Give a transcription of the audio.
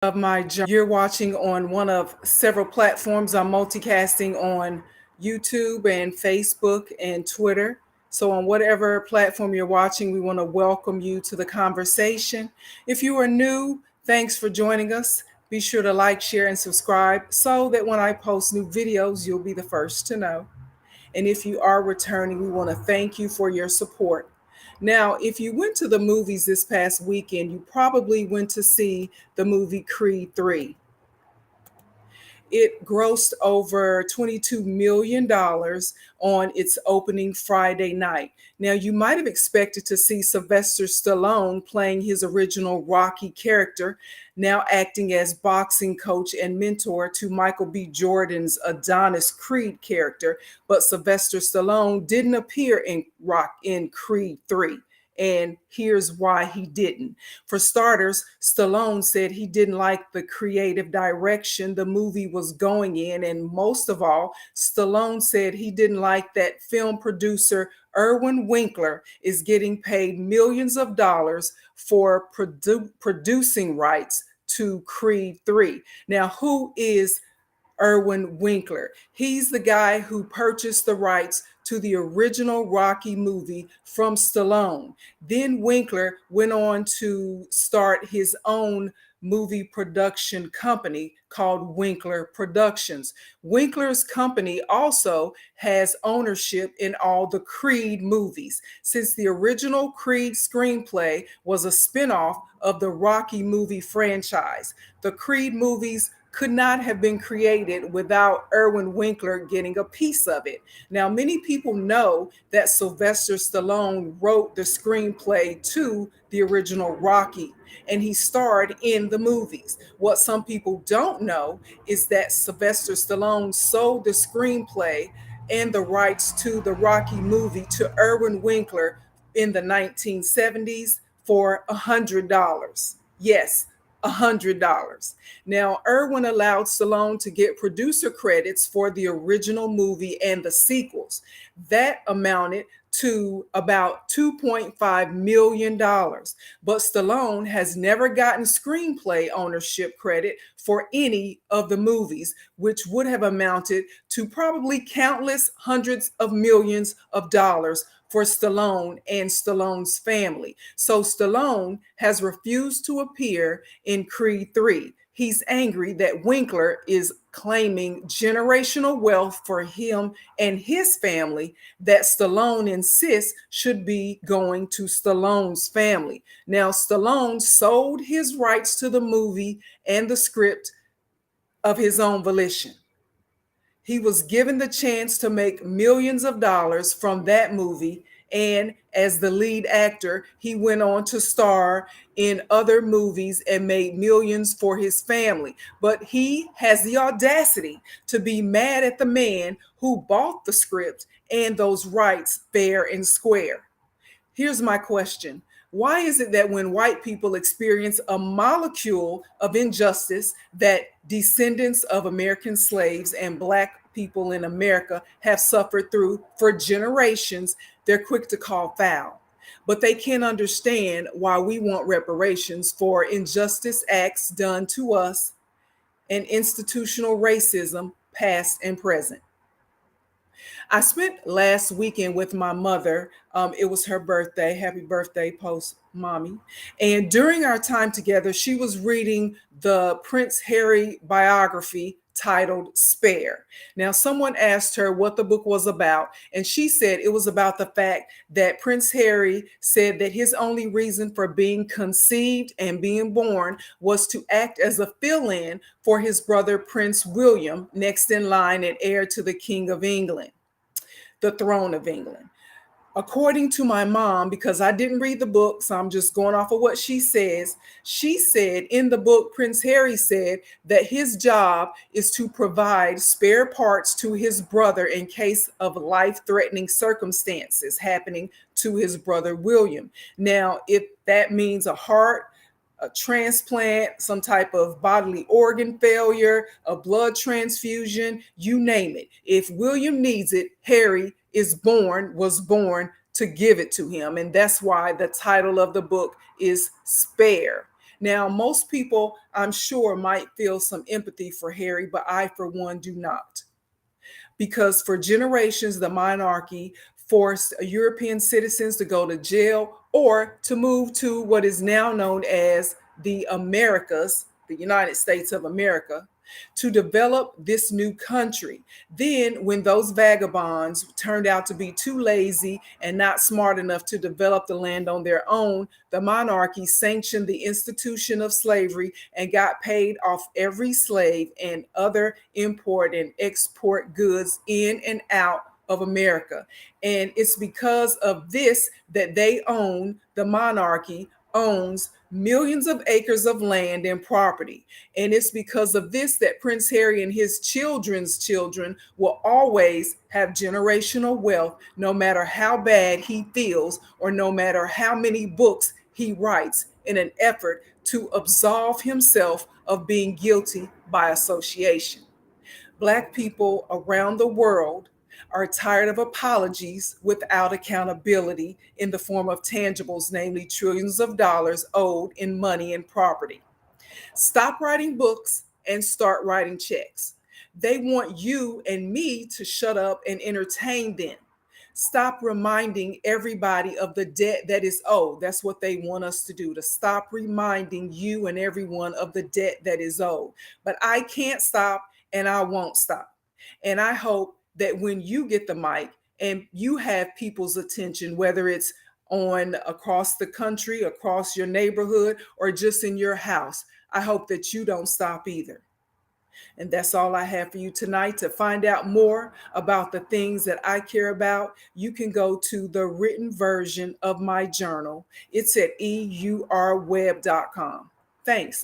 of my journey. You're watching on one of several platforms. I'm multicasting on YouTube and Facebook and Twitter. So, on whatever platform you're watching, we want to welcome you to the conversation. If you are new, thanks for joining us. Be sure to like, share, and subscribe so that when I post new videos, you'll be the first to know. And if you are returning, we want to thank you for your support. Now, if you went to the movies this past weekend, you probably went to see the movie Creed 3. It grossed over $22 million on its opening Friday night. Now, you might have expected to see Sylvester Stallone playing his original Rocky character, now acting as boxing coach and mentor to Michael B. Jordan's Adonis Creed character, but Sylvester Stallone didn't appear in Creed 3. And here's why he didn't. For starters, Stallone said he didn't like the creative direction the movie was going in. And most of all, Stallone said he didn't like that film producer Irwin Winkler is getting paid millions of dollars for producing rights to Creed 3. Now, who is Irwin Winkler? He's the guy who purchased the rights to the original Rocky movie from Stallone. Then Winkler went on to start his own movie production company called Winkler Productions. Winkler's company also has ownership in all the Creed movies, since the original Creed screenplay was a spinoff of the Rocky movie franchise. The Creed movies could not have been created without Irwin Winkler getting a piece of it. Now, many people know that Sylvester Stallone wrote the screenplay to the original Rocky, and he starred in the movies. What some people don't know is that Sylvester Stallone sold the screenplay and the rights to the Rocky movie to Irwin Winkler in the 1970s for $100. Yes, $100. Now, Irwin allowed Stallone to get producer credits for the original movie and the sequels. That amounted to about $2.5 million. But Stallone has never gotten screenplay ownership credit for any of the movies, which would have amounted to probably countless hundreds of millions of dollars for Stallone and Stallone's family. So Stallone has refused to appear in Creed 3. He's angry that Winkler is claiming generational wealth for him and his family that Stallone insists should be going to Stallone's family. Now, Stallone sold his rights to the movie and the script of his own volition. He was given the chance to make millions of dollars from that movie. And as the lead actor, he went on to star in other movies and made millions for his family. But he has the audacity to be mad at the man who bought the script and those rights fair and square. Here's my question. Why is it that when white people experience a molecule of injustice that descendants of American slaves and Black people in America have suffered through for generations, they're quick to call foul? But they can't understand why we want reparations for injustice acts done to us and institutional racism, past and present. I spent last weekend with my mother. It was her birthday. Happy birthday, post mommy. And during our time together, she was reading the Prince Harry biography titled Spare. Now, someone asked her what the book was about, and she said it was about the fact that Prince Harry said that his only reason for being conceived and being born was to act as a fill-in for his brother Prince William, next in line and heir to the King of England, the throne of England. According to my mom, because I didn't read the book, so I'm just going off of what she says. She said in the book, Prince Harry said that his job is to provide spare parts to his brother in case of life-threatening circumstances happening to his brother William. Now, if that means a heart, a transplant, some type of bodily organ failure, a blood transfusion, you name it. If William needs it, Harry was born to give it to him. And that's why the title of the book is Spare. Now, most people, I'm sure, might feel some empathy for Harry, but I, for one, do not. Because for generations, the monarchy forced European citizens to go to jail or to move to what is now known as the Americas, the United States of America, to develop this new country. Then, when those vagabonds turned out to be too lazy and not smart enough to develop the land on their own, the monarchy sanctioned the institution of slavery and got paid off every slave and other import and export goods in and out of America. And it's because of this that the monarchy owns millions of acres of land and property. And it's because of this that Prince Harry and his children's children will always have generational wealth, no matter how bad he feels or no matter how many books he writes in an effort to absolve himself of being guilty by association. Black people around the world are tired of apologies without accountability in the form of tangibles, namely trillions of dollars owed in money and property. Stop writing books and start writing checks. They want you and me to shut up and entertain them. Stop reminding everybody of the debt that is owed. That's what they want us to do, to stop reminding you and everyone of the debt that is owed. But I can't stop and I won't stop. And I hope that when you get the mic and you have people's attention, whether it's on across the country, across your neighborhood, or just in your house, I hope that you don't stop either. And that's all I have for you tonight. To find out more about the things that I care about, you can go to the written version of my journal. It's at eurweb.com. Thanks.